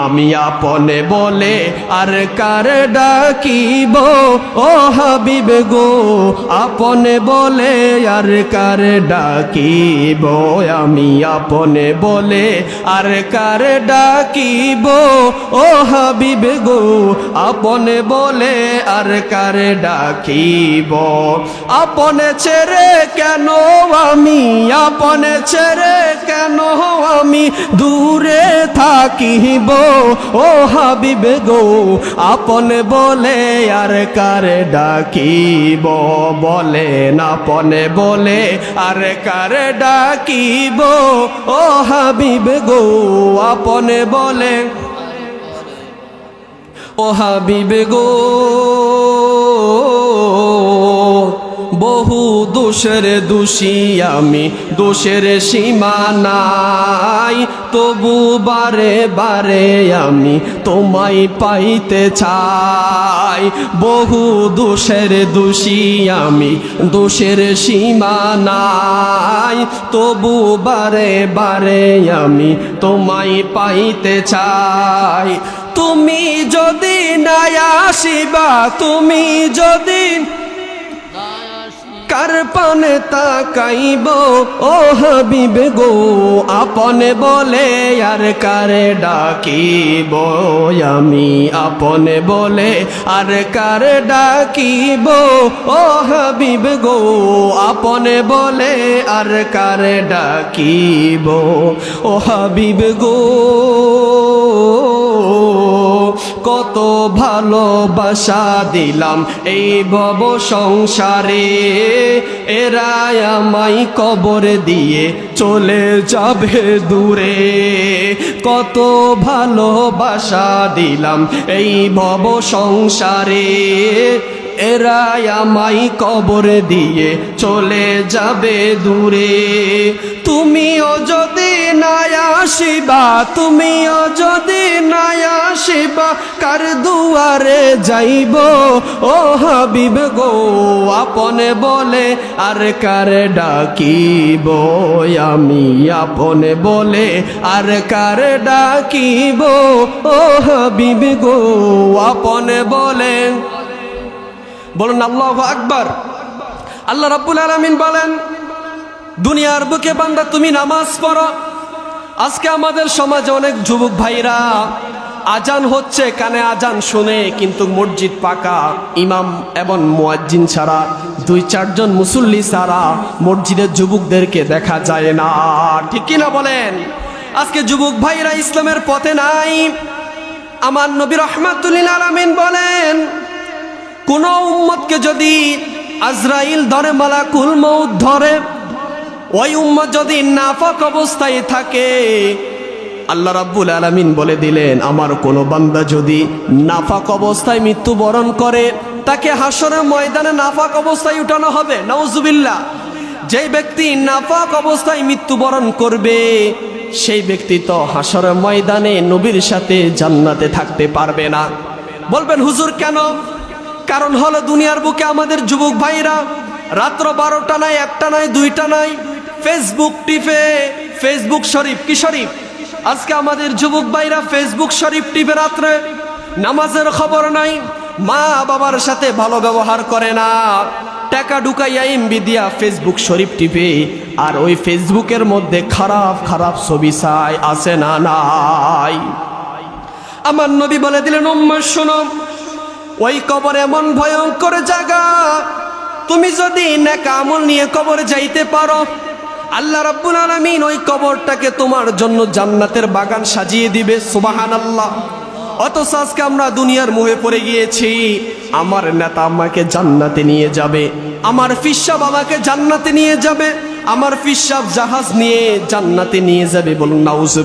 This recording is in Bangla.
আমি আপনে বলে আর কার ডাকিব ও হাবিব গো আপনে বলে আর কার ডাকিব আমি আপনে বলে আর কার ডাকিব ও হাবিব গো আপনে বলে আর কার ডাকিব আপনে ছেড়ে কেন আমি আপনে ছেড়ে কেন আমি দূরে থাকিব ও হাবিব গো আপনে বলে আর কার ডাকিব বলেন আপনে বলে আর কার ডাকিব ও হাবিব গো আপনে বলে ও হাবিব গো বহু দোষের দোষী আমি দোষের সীমা নাই তবু বারে বারে আমি তোমায় পাইতে চাই বহু দোষের দোষী আমি দোষের সীমা নাই তবু বারে বারে আমি তোমায় পাইতে চাই তুমি যদি না আসিবা তুমি যদি কার পানে তাকাইব ও হাবিব গো আপনে বলে আর কারে ডাকিব আমি আপনে বলে আর কারে ডাকিব ও হাবিব গো আপনে বলে আর কারে ডাকিব ও হাবিব গো কত ভালোবাসা দিলাম এই ভব সংসারে এরা আমায় কবর দিয়ে চলে যাবে দূরে কত ভালোবাসা দিলাম এই ভব সংসারে এরা আমায় কবর দিয়ে চলে যাবে দূরে তুমিও যদি না আসিবা তুমিও যদি না আসিবা কার দুয়ারে যাইব ও হাবিব গো আপনে বলে আর কার ডাকিব আমি আপনে বলে আর কার ডাকিব ও হাবিব গো আপনে বলে বলুন আল্লাহু আকবার আল্লাহ রাব্বুল আলামিন বলেন দুনিয়ার বুকে বান্দা তুমি নামাজ পড়ো আজকে আমাদের সমাজে অনেক যুবক ভাইরা আজান হচ্ছে কানে আজান শুনে কিন্তু মসজিদ পাকা ইমাম এবং মুয়াজ্জিন ছাড়া দুই চারজন মুসল্লি ছাড়া মসজিদের যুবকদেরকে দেখা যায় না ঠিক কি না বলেন আজকে যুবক ভাইরা ইসলামের পথে নাই আমার নবী রাহমাতুল লিল আলামিন বলেন কোন উম্মতকে যদি আজরাইল ধরে মালাকুল মউত ধরে ওই উম্মত যদি নাফাক অবস্থায় থাকে আল্লাহ রাব্বুল আলামিন বলে দিলেন আমার কোন বান্দা যদি নাফাক অবস্থায় মৃত্যুবরণ করে তাকে হাসরের ময়দানে নাফাক অবস্থায় উঠানো হবে নাউজুবিল্লাহ যেই ব্যক্তি নাফাক অবস্থায় মৃত্যুবরণ করবে সেই ব্যক্তি তো হাসরের ময়দানে নবীর সাথে জান্নাতে থাকতে পারবে না বলবেন হুজুর কেন কারণ হলো দুনিয়ার বুকে আমাদের যুবক ভাইরা রাত্র 12টা নাই 1টা নাই 2টা নাই ফেসবুক টিপে ফেসবুক শরীফ কি শরীফ আজকে আমাদের যুবক ভাইরা ফেসবুক শরীফ টিপে রাত্রে নামাজের খবর নাই মা বাবার সাথে ভালো ব্যবহার করে না টাকা ঢুকাইয়া এমবি দিয়া ফেসবুক শরীফ টিপে আর ওই ফেসবুকের মধ্যে খারাপ খারাপ ছবি চাই আছে না নাই আমার নবী বলে দিলেন উম্মত শোনো ওই কবর এমন ভয়ঙ্কর জায়গা তুমি যদি নেক আমল নিয়ে কবরে যাইতে পারো আল্লাহ রাব্বুল আলামিন ওই কবরটাকে তোমার জন্য জান্নাতের বাগান সাজিয়ে দিবে সুবহানাল্লাহ অথচ আজকে আমরা দুনিয়ার মোহে পড়ে গিয়েছি আমার নেতা আমাকে জান্নাতে নিয়ে যাবে আমার ফিসাব আমাকে জান্নাতে নিয়ে যাবে আমার ফিসাব জাহাজ নিয়ে জান্নাতে নিয়ে যাবে বলুন নাউজুবিল্লাহ